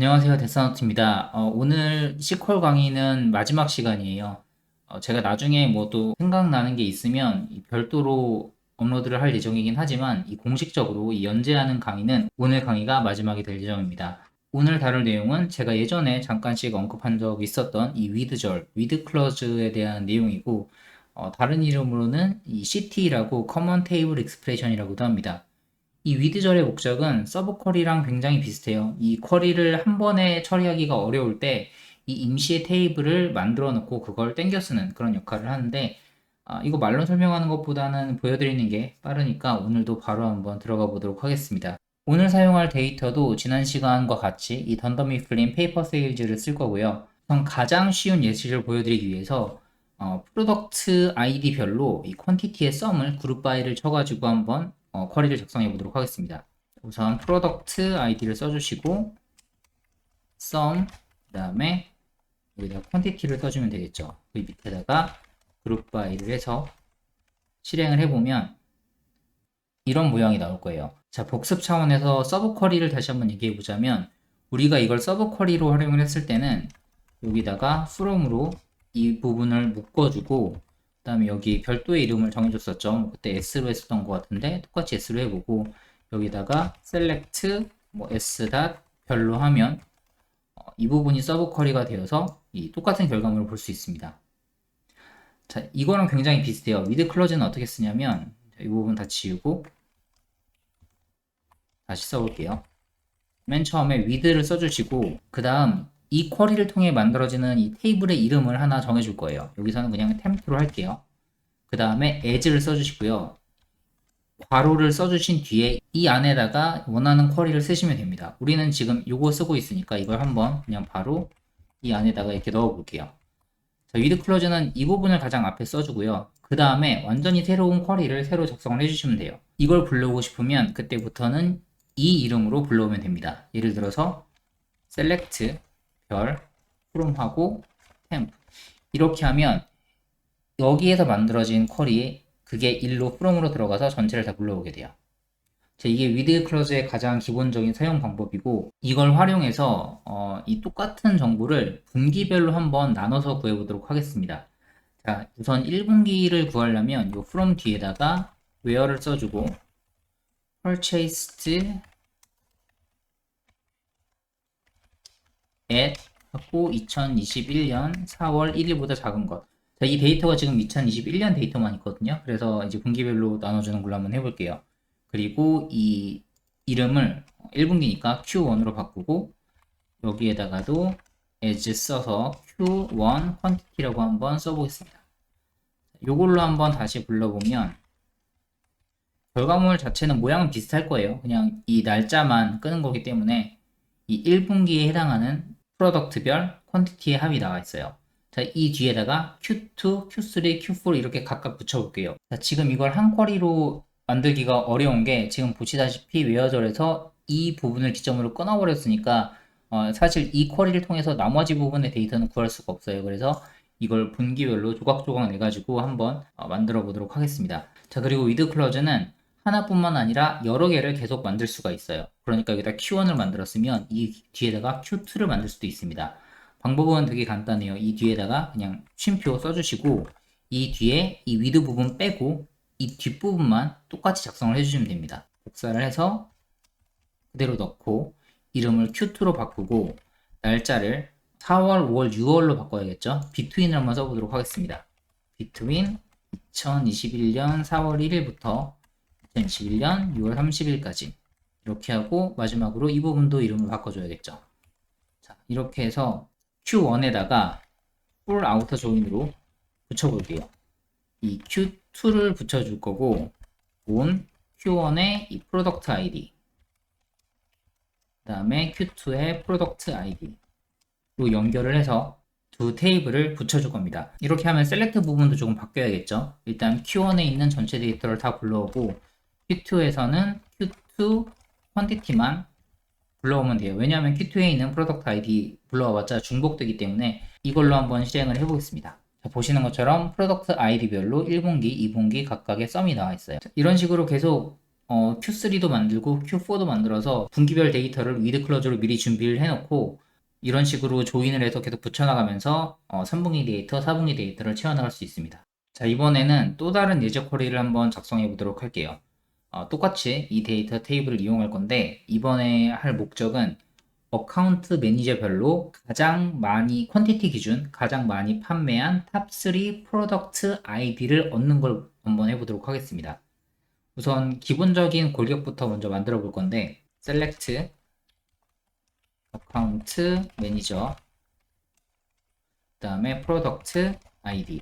안녕하세요. 데스노트입니다. 오늘 C콜 강의는 마지막 시간이에요. 제가 나중에 뭐 또 생각나는 게 있으면 별도로 업로드를 할 예정이긴 하지만 이 공식적으로 이 연재하는 강의는 오늘 강의가 마지막이 될 예정입니다. 오늘 다룰 내용은 제가 예전에 잠깐씩 언급한 적 있었던 이 위드절, 위드 클로즈에 대한 내용이고 다른 이름으로는 이 CT라고 커먼 테이블 익스프레션이라고도 합니다. 이 위드절의 목적은 서브 쿼리랑 굉장히 비슷해요. 이 쿼리를 한 번에 처리하기가 어려울 때 이 임시의 테이블을 만들어 놓고 그걸 땡겨 쓰는 그런 역할을 하는데 이거 말로 설명하는 것보다는 보여드리는 게 빠르니까 오늘도 바로 한번 들어가 보도록 하겠습니다. 오늘 사용할 데이터도 지난 시간과 같이 이 던더미 플린 페이퍼 세일즈를 쓸 거고요. 우선 가장 쉬운 예시를 보여드리기 위해서 프로덕트 아이디별로 이 퀀티티의 썸을 그룹 바이를 쳐가지고 한번 쿼리를 작성해 보도록 하겠습니다. 우선 프로덕트 아이디를 써주시고 sum 그 다음에 여기다 퀀티티를 써주면 되겠죠. 그 밑에다가 그룹 바이를 해서 실행을 해보면 이런 모양이 나올 거예요. 자, 복습 차원에서 서브 쿼리를 다시 한번 얘기해 보자면 우리가 이걸 서브 쿼리로 활용을 했을 때는 여기다가 from으로 이 부분을 묶어주고 그 다음에 여기 별도의 이름을 정해줬었죠. 뭐 그때 s로 했었던 것 같은데 똑같이 s로 해보고 여기다가 select 뭐 s 별로 하면 이 부분이 서브 쿼리가 되어서 이 똑같은 결과물을 볼 수 있습니다. 자, 이거랑 굉장히 비슷해요. with close는 어떻게 쓰냐면 이 부분 다 지우고 다시 써볼게요. 맨 처음에 with를 써주시고 그 다음 이 쿼리를 통해 만들어지는 이 테이블의 이름을 하나 정해줄 거예요. 여기서는 그냥 temp로 할게요. 그 다음에 as를 써주시고요. 괄호를 써주신 뒤에 이 안에다가 원하는 쿼리를 쓰시면 됩니다. 우리는 지금 이거 쓰고 있으니까 이걸 한번 그냥 바로 이 안에다가 이렇게 넣어 볼게요. 자, with close는 이 부분을 가장 앞에 써주고요. 그 다음에 완전히 새로운 쿼리를 새로 작성을 해주시면 돼요. 이걸 불러오고 싶으면 그때부터는 이 이름으로 불러오면 됩니다. 예를 들어서 select 별 from 하고 temp 이렇게 하면 여기에서 만들어진 쿼리에 그게 1로 from으로 들어가서 전체를 다 불러오게 돼요. 자, 이게 with clause의 가장 기본적인 사용 방법이고 이걸 활용해서 이 똑같은 정보를 분기별로 한번 나눠서 구해보도록 하겠습니다. 자, 우선 1분기를 구하려면 이 from 뒤에다가 where를 써주고 purchased at 하고 2021년 4월 1일보다 작은 것. 자, 이 데이터가 지금 2021년 데이터만 있거든요. 그래서 이제 분기별로 나눠주는 걸로 한번 해볼게요. 그리고 이 이름을 1분기니까 Q1으로 바꾸고 여기에다가도 as 써서 Q1 quantity라고 한번 써보겠습니다. 이걸로 한번 다시 불러보면 결과물 자체는 모양은 비슷할 거예요. 그냥 이 날짜만 끄는 거기 때문에 이 1분기에 해당하는 프로덕트별 퀀티티의 합이 나와 있어요. 자, 이 뒤에다가 Q2, Q3, Q4 이렇게 각각 붙여볼게요. 자, 지금 이걸 한 쿼리로 만들기가 어려운 게 지금 보시다시피 웨어절에서 이 부분을 기점으로 끊어버렸으니까 사실 이 쿼리를 통해서 나머지 부분의 데이터는 구할 수가 없어요. 그래서 이걸 분기별로 조각조각 내가지고 한번 만들어 보도록 하겠습니다. 자, 그리고 with clause는 하나뿐만 아니라 여러 개를 계속 만들 수가 있어요. 그러니까 여기다 Q1을 만들었으면 이 뒤에다가 Q2를 만들 수도 있습니다. 방법은 되게 간단해요. 이 뒤에다가 그냥 쉼표 써주시고 이 뒤에 이 with 부분 빼고 이 뒷부분만 똑같이 작성을 해주시면 됩니다. 복사를 해서 그대로 넣고 이름을 Q2로 바꾸고 날짜를 4월, 5월, 6월로 바꿔야겠죠. between을 한번 써보도록 하겠습니다. between 2021년 4월 1일부터 2021년 6월 30일까지 이렇게 하고 마지막으로 이 부분도 이름을 바꿔줘야겠죠. 자, 이렇게 해서 Q1에다가 full outer join으로 붙여볼게요. 이 Q2를 붙여줄 거고 on Q1의 이 product ID 그 다음에 Q2의 product ID로 연결을 해서 두 테이블을 붙여줄 겁니다. 이렇게 하면 셀렉트 부분도 조금 바뀌어야겠죠. 일단 Q1에 있는 전체 데이터를 다 불러오고 Q2에서는 Q2 퀀티티만 불러오면 돼요. 왜냐하면 Q2에 있는 프로덕트 아이디 불러와봤자 중복되기 때문에 이걸로 한번 실행을 해보겠습니다. 자, 보시는 것처럼 프로덕트 아이디별로 1분기, 2분기 각각의 썸이 나와 있어요. 자, 이런 식으로 계속 Q3도 만들고 Q4도 만들어서 분기별 데이터를 위드 클로즈로 미리 준비를 해놓고 이런 식으로 조인을 해서 계속 붙여나가면서 3분기 데이터, 4분기 데이터를 채워나갈 수 있습니다. 자, 이번에는 또 다른 예제 쿼리를 한번 작성해 보도록 할게요. 똑같이 이 데이터 테이블을 이용할 건데 이번에 할 목적은 어카운트 매니저별로 가장 많이 퀀티티 기준 가장 많이 판매한 탑3 프로덕트 아이디를 얻는 걸 한번 해보도록 하겠습니다. 우선 기본적인 골격부터 먼저 만들어 볼 건데 select 어카운트 매니저 그 다음에 프로덕트 아이디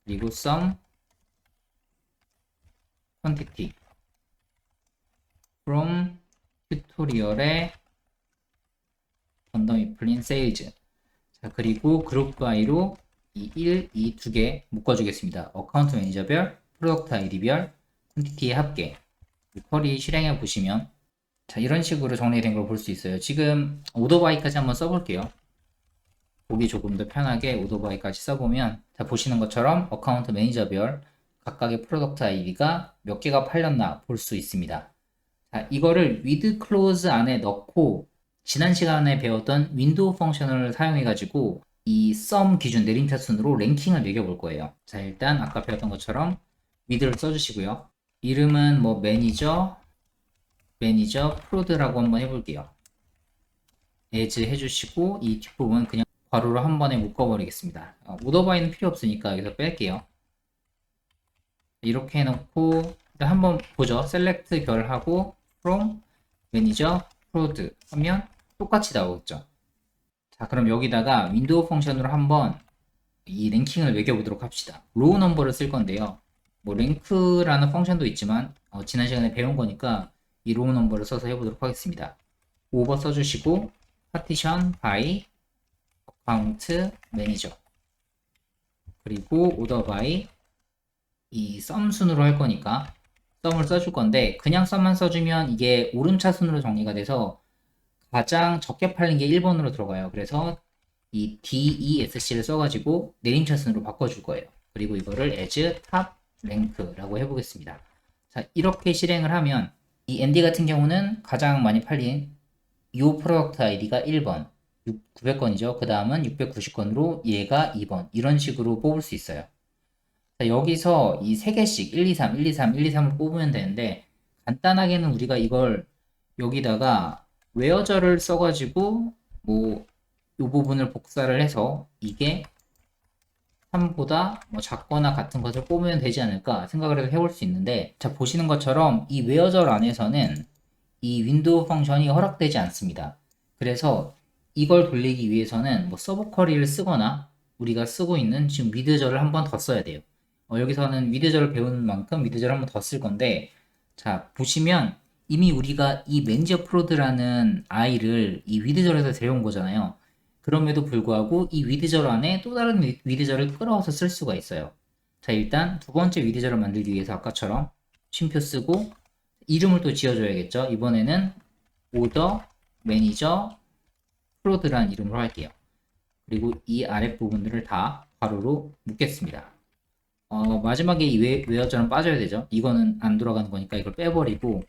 그리고 sum quantity from 튜토리얼의 런덤 플린 세일즈 자 그리고 그룹 바이로 이 1, 2 두 개 묶어주겠습니다. 어카운트 매니저별, 프로덕트 아이디별, 퀀티티의 합계 쿼리 실행해 보시면 자 이런 식으로 정리된 걸 볼 수 있어요. 지금 오더바이까지 한번 써볼게요. 보기 조금 더 편하게 오더바이까지 써보면 자 보시는 것처럼 어카운트 매니저별 각각의 프로덕트 아이디가 몇 개가 팔렸나 볼 수 있습니다. 자 이거를 with clause 안에 넣고 지난 시간에 배웠던 윈도우 펑션을 사용해 가지고 이 sum 기준 내림차 순으로 랭킹을 매겨 볼 거예요. 자 일단 아까 배웠던 것처럼 with를 써주시고요. 이름은 뭐 매니저 프로드라고 한번 해볼게요. as 해주시고 이 뒷부분 그냥 괄호로 한 번에 묶어버리겠습니다. 오더바이는 필요 없으니까 여기서 뺄게요. 이렇게 해놓고 일단 한번 보죠. select 결하고 from 매니저 프로드 하면 똑같이 나오겠죠. 자 그럼 여기다가 윈도우 펑션으로 한번 이 랭킹을 매겨보도록 합시다. 로우 넘버를 쓸 건데요. 뭐 랭크라는 펑션도 있지만 지난 시간에 배운 거니까 이 로우 넘버를 써서 해보도록 하겠습니다. 오버 써주시고 파티션 by 어카운트 매니저 그리고 오더 by 이 썸 순으로 할 거니까 썸을 써줄 건데 그냥 썸만 써주면 이게 오름차 순으로 정리가 돼서 가장 적게 팔린 게 1번으로 들어가요. 그래서 이 DESC를 써가지고 내림차 순으로 바꿔줄 거예요. 그리고 이거를 as top rank라고 해보겠습니다. 자 이렇게 실행을 하면 이 ND 같은 경우는 가장 많이 팔린 이 프로덕트 아이디가 1번 900건이죠. 그 다음은 690건으로 얘가 2번 이런 식으로 뽑을 수 있어요. 자, 여기서 이 3개씩 1, 2, 3, 1, 2, 3, 1, 2, 3을 뽑으면 되는데 간단하게는 우리가 이걸 여기다가 웨어저를 써가지고 뭐 이 부분을 복사를 해서 이게 3보다 뭐 작거나 같은 것을 뽑으면 되지 않을까 생각을 해서 해볼 수 있는데 자 보시는 것처럼 이 웨어절 안에서는 이 윈도우 펑션이 허락되지 않습니다. 그래서 이걸 돌리기 위해서는 뭐 서브 쿼리를 쓰거나 우리가 쓰고 있는 지금 위드절을 한 번 더 써야 돼요. 여기서는 위드절을 배우는 만큼 위드절을 한 번 더 쓸 건데 자 보시면 이미 우리가 이 매니저 프로드라는 아이를 이 위드절에서 데려온 거잖아요. 그럼에도 불구하고 이 위드절 안에 또 다른 위드절을 끌어와서 쓸 수가 있어요. 자 일단 두 번째 위드절을 만들기 위해서 아까처럼 쉼표 쓰고 이름을 또 지어줘야겠죠. 이번에는 오더 매니저 프로드라는 이름으로 할게요. 그리고 이 아랫부분들을 다 괄호로 묶겠습니다. 마지막에 이 웨어절은 빠져야 되죠. 이거는 안 돌아가는 거니까 이걸 빼버리고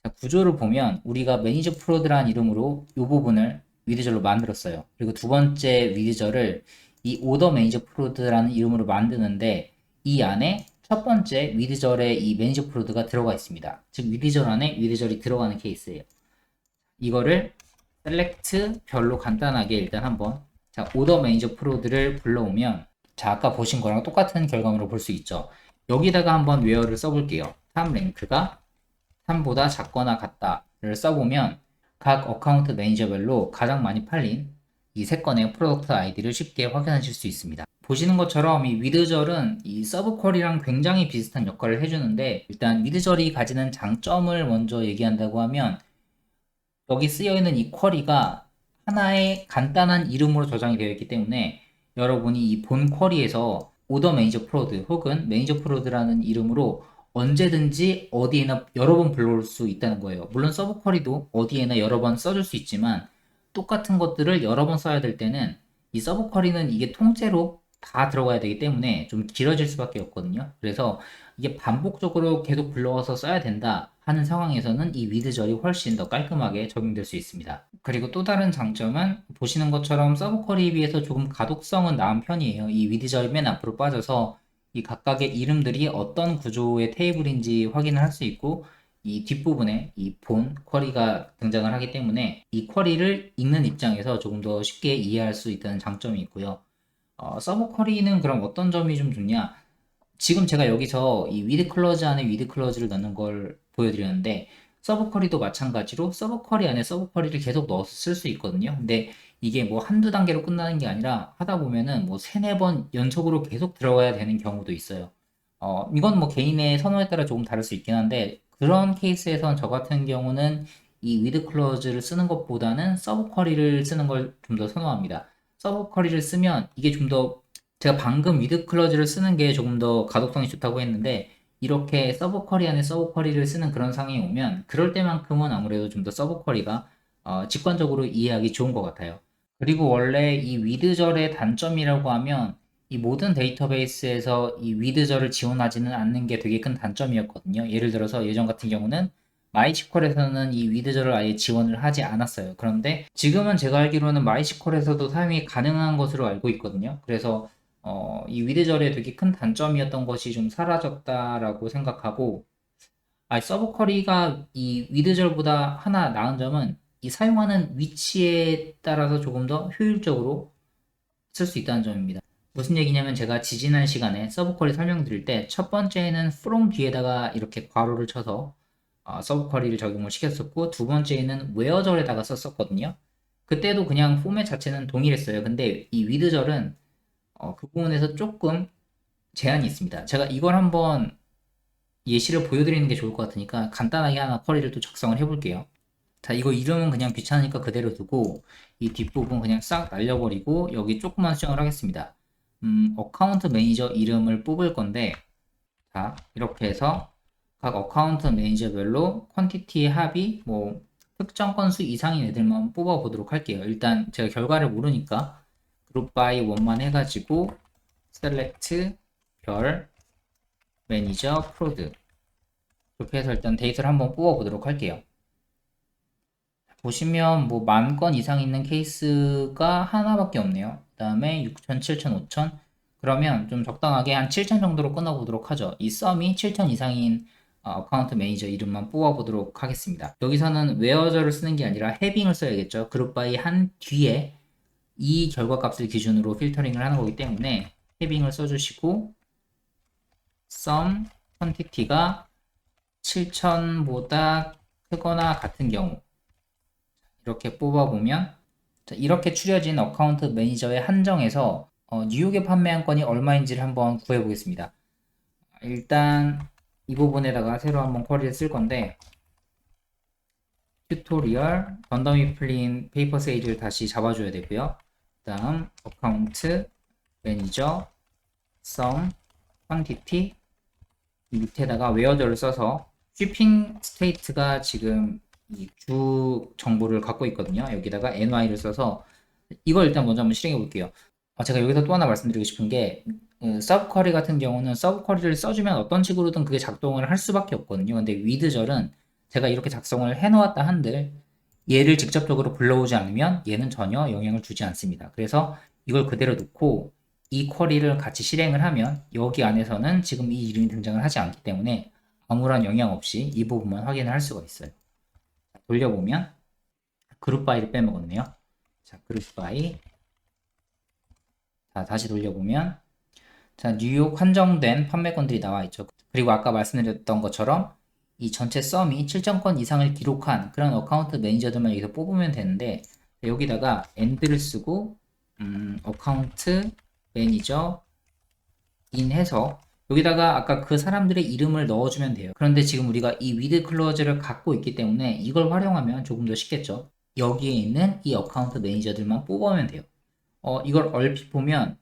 자, 구조를 보면 우리가 매니저 프로드라는 이름으로 이 부분을 위드절로 만들었어요. 그리고 두 번째 위드절을 이 오더 매니저 프로드라는 이름으로 만드는데 이 안에 첫 번째 위드절에 이 매니저 프로드가 들어가 있습니다. 즉 위드절 안에 위드절이 들어가는 케이스예요. 이거를 셀렉트 별로 간단하게 일단 한번 자 오더 매니저 프로드를 불러오면 자 아까 보신 거랑 똑같은 결과물을 볼 수 있죠. 여기다가 한번 웨어를 써볼게요. 탑 랭크가 3보다 작거나 같다를 써보면 각 어카운트 매니저별로 가장 많이 팔린 이 3건의 프로덕트 아이디를 쉽게 확인하실 수 있습니다. 보시는 것처럼 이 위드절은 이 서브 쿼리랑 굉장히 비슷한 역할을 해주는데 일단 위드절이 가지는 장점을 먼저 얘기한다고 하면 여기 쓰여있는 이 쿼리가 하나의 간단한 이름으로 저장이 되어 있기 때문에 여러분이 이 본 쿼리에서 오더 매니저 프로드 혹은 매니저 프로드라는 이름으로 언제든지 어디에나 여러 번 불러올 수 있다는 거예요. 물론 서브 쿼리도 어디에나 여러 번 써줄 수 있지만 똑같은 것들을 여러 번 써야 될 때는 이 서브 쿼리는 이게 통째로 다 들어가야 되기 때문에 좀 길어질 수밖에 없거든요. 그래서 이게 반복적으로 계속 불러와서 써야 된다 하는 상황에서는 이 위드절이 훨씬 더 깔끔하게 적용될 수 있습니다. 그리고 또 다른 장점은 보시는 것처럼 서브쿼리에 비해서 조금 가독성은 나은 편이에요. 이 위드절이 맨 앞으로 빠져서 이 각각의 이름들이 어떤 구조의 테이블인지 확인을 할 수 있고, 이 뒷부분에 이 본 쿼리가 등장을 하기 때문에 이 쿼리를 읽는 입장에서 조금 더 쉽게 이해할 수 있다는 장점이 있고요. 서브 쿼리는 그럼 어떤 점이 좀 좋냐? 지금 제가 여기서 이 위드 클러즈 안에 위드 클러즈를 넣는 걸 보여드렸는데, 서브 쿼리도 마찬가지로 서브 쿼리 안에 서브 쿼리를 계속 넣어서 쓸 수 있거든요. 근데 이게 뭐 한두 단계로 끝나는 게 아니라 하다 보면은 뭐 세네 번 연속으로 계속 들어가야 되는 경우도 있어요. 이건 뭐 개인의 선호에 따라 조금 다를 수 있긴 한데, 그런 케이스에선 저 같은 경우는 이 위드 클로즈를 쓰는 것보다는 서브 쿼리를 쓰는 걸 좀 더 선호합니다. 서브 쿼리를 쓰면 이게 좀 더, 제가 방금 위드 클로즈를 쓰는 게 조금 더 가독성이 좋다고 했는데, 이렇게 서브 쿼리 안에 서브 쿼리를 쓰는 그런 상황이 오면 그럴 때만큼은 아무래도 좀 더 서브 쿼리가 직관적으로 이해하기 좋은 것 같아요. 그리고 원래 이 위드절의 단점이라고 하면 이 모든 데이터베이스에서 이 위드절을 지원하지는 않는 게 되게 큰 단점이었거든요. 예를 들어서 예전 같은 경우는 마이스퀄에서는 이 위드절을 아예 지원을 하지 않았어요. 그런데 지금은 제가 알기로는 마이스퀄에서도 사용이 가능한 것으로 알고 있거든요. 그래서 이 위드절의 되게 큰 단점이었던 것이 좀 사라졌다라고 생각하고, 서브 쿼리가 이 위드절보다 하나 나은 점은 이 사용하는 위치에 따라서 조금 더 효율적으로 쓸 수 있다는 점입니다. 무슨 얘기냐면 제가 지지난 시간에 서브 쿼리 설명드릴 때 첫 번째에는 from 뒤에다가 이렇게 괄호를 쳐서 서브 쿼리를 적용을 시켰었고, 두 번째에는 where절에다가 썼었거든요. 그때도 그냥 포맷 자체는 동일했어요. 근데 이 위드절은 그 부분에서 조금 제한이 있습니다. 제가 이걸 한번 예시를 보여드리는 게 좋을 것 같으니까 간단하게 하나 쿼리를 또 작성을 해볼게요. 자, 이거 이름은 그냥 귀찮으니까 그대로 두고 이 뒷부분 그냥 싹 날려버리고 여기 조금만 수정을 하겠습니다. 어카운트 매니저 이름을 뽑을 건데, 자, 이렇게 해서 각 어카운트 매니저별로 퀀티티의 합이 뭐 특정 건수 이상인 애들만 뽑아 보도록 할게요. 일단 제가 결과를 모르니까 그룹 바이 원만 해가지고 셀렉트 별 매니저 프로드 이렇게 해서 일단 데이터를 한번 뽑아 보도록 할게요. 보시면 뭐 10,000건 이상 있는 케이스가 하나밖에 없네요. 그 다음에 6,000, 7,000, 5,000. 그러면 좀 적당하게 한 7,000 정도로 끊어보도록 하죠. 이 썸이 7,000 이상인 어카운트 매니저 이름만 뽑아보도록 하겠습니다. 여기서는 웨어저를 쓰는 게 아니라 해빙을 써야겠죠. 그룹 바이 한 뒤에 이 결과 값을 기준으로 필터링을 하는 거기 때문에 해빙을 써주시고, 썸 퀀티티가 7,000보다 크거나 같은 경우 이렇게 뽑아보면, 이렇게 추려진 어카운트 매니저의 한정에서 뉴욕에 판매한 건이 얼마인지를 한번 구해보겠습니다. 일단 이 부분에다가 새로 한번 쿼리를 쓸 건데, 튜토리얼 런덤이 풀린 페이퍼 세일을 다시 잡아줘야 되고요. 그 다음 어카운트 매니저 썸 퀀티티 이 밑에다가 웨어저를 써서 쉬핑 스테이트가 지금 이 주 정보를 갖고 있거든요. 여기다가 ny를 써서 이걸 일단 먼저 한번 실행해 볼게요. 제가 여기서 또 하나 말씀드리고 싶은 게, 서브 쿼리 같은 경우는 서브 쿼리를 써주면 어떤 식으로든 그게 작동을 할 수밖에 없거든요. 근데 위드절은 제가 이렇게 작성을 해 놓았다 한들 얘를 직접적으로 불러오지 않으면 얘는 전혀 영향을 주지 않습니다. 그래서 이걸 그대로 놓고 이 쿼리를 같이 실행을 하면 여기 안에서는 지금 이 이름이 등장을 하지 않기 때문에 아무런 영향 없이 이 부분만 확인을 할 수가 있어요. 돌려보면 그룹 바이를 빼먹었네요. 자, 그룹 바이. 자, 다시 돌려보면, 자, 뉴욕 한정된 판매건들이 나와 있죠. 그리고 아까 말씀드렸던 것처럼 이 전체 썸이 7,000건 이상을 기록한 그런 어카운트 매니저들만 여기서 뽑으면 되는데, 여기다가 and를 쓰고 어카운트 매니저 인 해서 여기다가 아까 그 사람들의 이름을 넣어주면 돼요. 그런데 지금 우리가 이 with 클로즈를 갖고 있기 때문에 이걸 활용하면 조금 더 쉽겠죠. 여기에 있는 이 어카운트 매니저들만 뽑으면 돼요. 이걸 얼핏 보면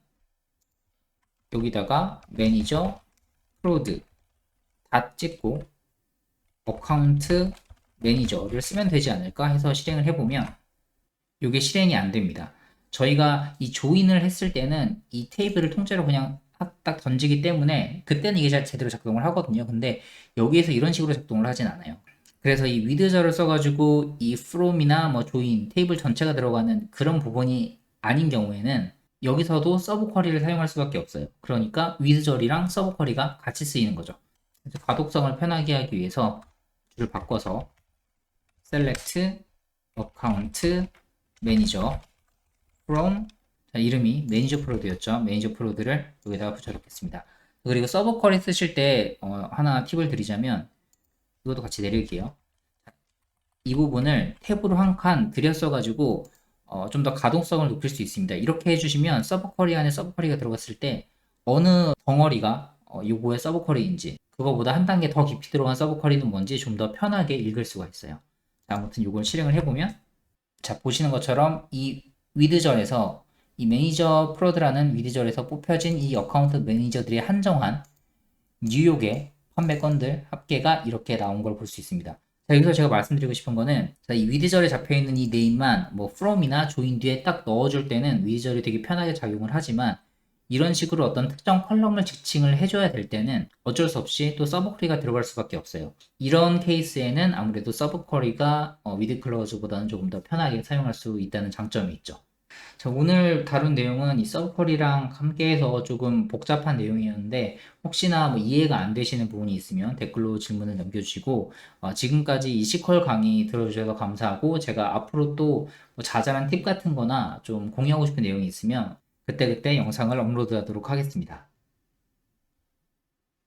여기다가 매니저 프로드 다 찍고 어카운트 매니저를 쓰면 되지 않을까 해서 실행을 해보면 이게 실행이 안 됩니다. 저희가 이 조인을 했을 때는 이 테이블을 통째로 그냥 딱 던지기 때문에 그때는 이게 잘 제대로 작동을 하거든요. 근데 여기에서 이런 식으로 작동을 하진 않아요. 그래서 이 위드저를 써가지고 이 from이나 뭐 join 테이블 전체가 들어가는 그런 부분이 아닌 경우에는 여기서도 서브 쿼리를 사용할 수밖에 없어요. 그러니까 위드저이랑 서브 쿼리가 같이 쓰이는 거죠. 그래서 가독성을 편하게 하기 위해서 줄을 바꿔서 select account manager from 자, 이름이 매니저 프로드였죠. 매니저 프로드를 여기다가 붙여놓겠습니다. 그리고 서브 쿼리 쓰실 때 하나 팁을 드리자면 이것도 같이 내릴게요. 이 부분을 탭으로 한 칸 들였어가지고 좀 더 가동성을 높일 수 있습니다. 이렇게 해주시면 서브 쿼리 안에 서브 쿼리가 들어갔을 때 어느 덩어리가 요거의 서브 쿼리인지 그거보다 한 단계 더 깊이 들어간 서브 쿼리는 뭔지 좀 더 편하게 읽을 수가 있어요. 자, 아무튼 요걸 실행을 해보면 자 보시는 것처럼 이 위드절에서 이 매니저 프로드라는 위드절에서 뽑혀진 이 어카운트 매니저들이 한정한 뉴욕의 판매 건들 합계가 이렇게 나온 걸 볼 수 있습니다. 자, 여기서 제가 말씀드리고 싶은 거는 자, 이 위드절에 잡혀 있는 이 네임만 뭐 from이나 join 뒤에 딱 넣어줄 때는 위드절이 되게 편하게 작용을 하지만 이런 식으로 어떤 특정 컬럼을 지칭을 해줘야 될 때는 어쩔 수 없이 또 서브 쿼리가 들어갈 수밖에 없어요. 이런 케이스에는 아무래도 서브 쿼리가 위드 클로즈보다는 조금 더 편하게 사용할 수 있다는 장점이 있죠. 자, 오늘 다룬 내용은 이 서브 쿼리랑 함께해서 조금 복잡한 내용이었는데 혹시나 뭐 이해가 안 되시는 부분이 있으면 댓글로 질문을 남겨주시고 지금까지 이 시퀄 강의 들어주셔서 감사하고 제가 앞으로 또뭐 자잘한 팁 같은 거나 좀 공유하고 싶은 내용이 있으면 그때그때 영상을 업로드하도록 하겠습니다.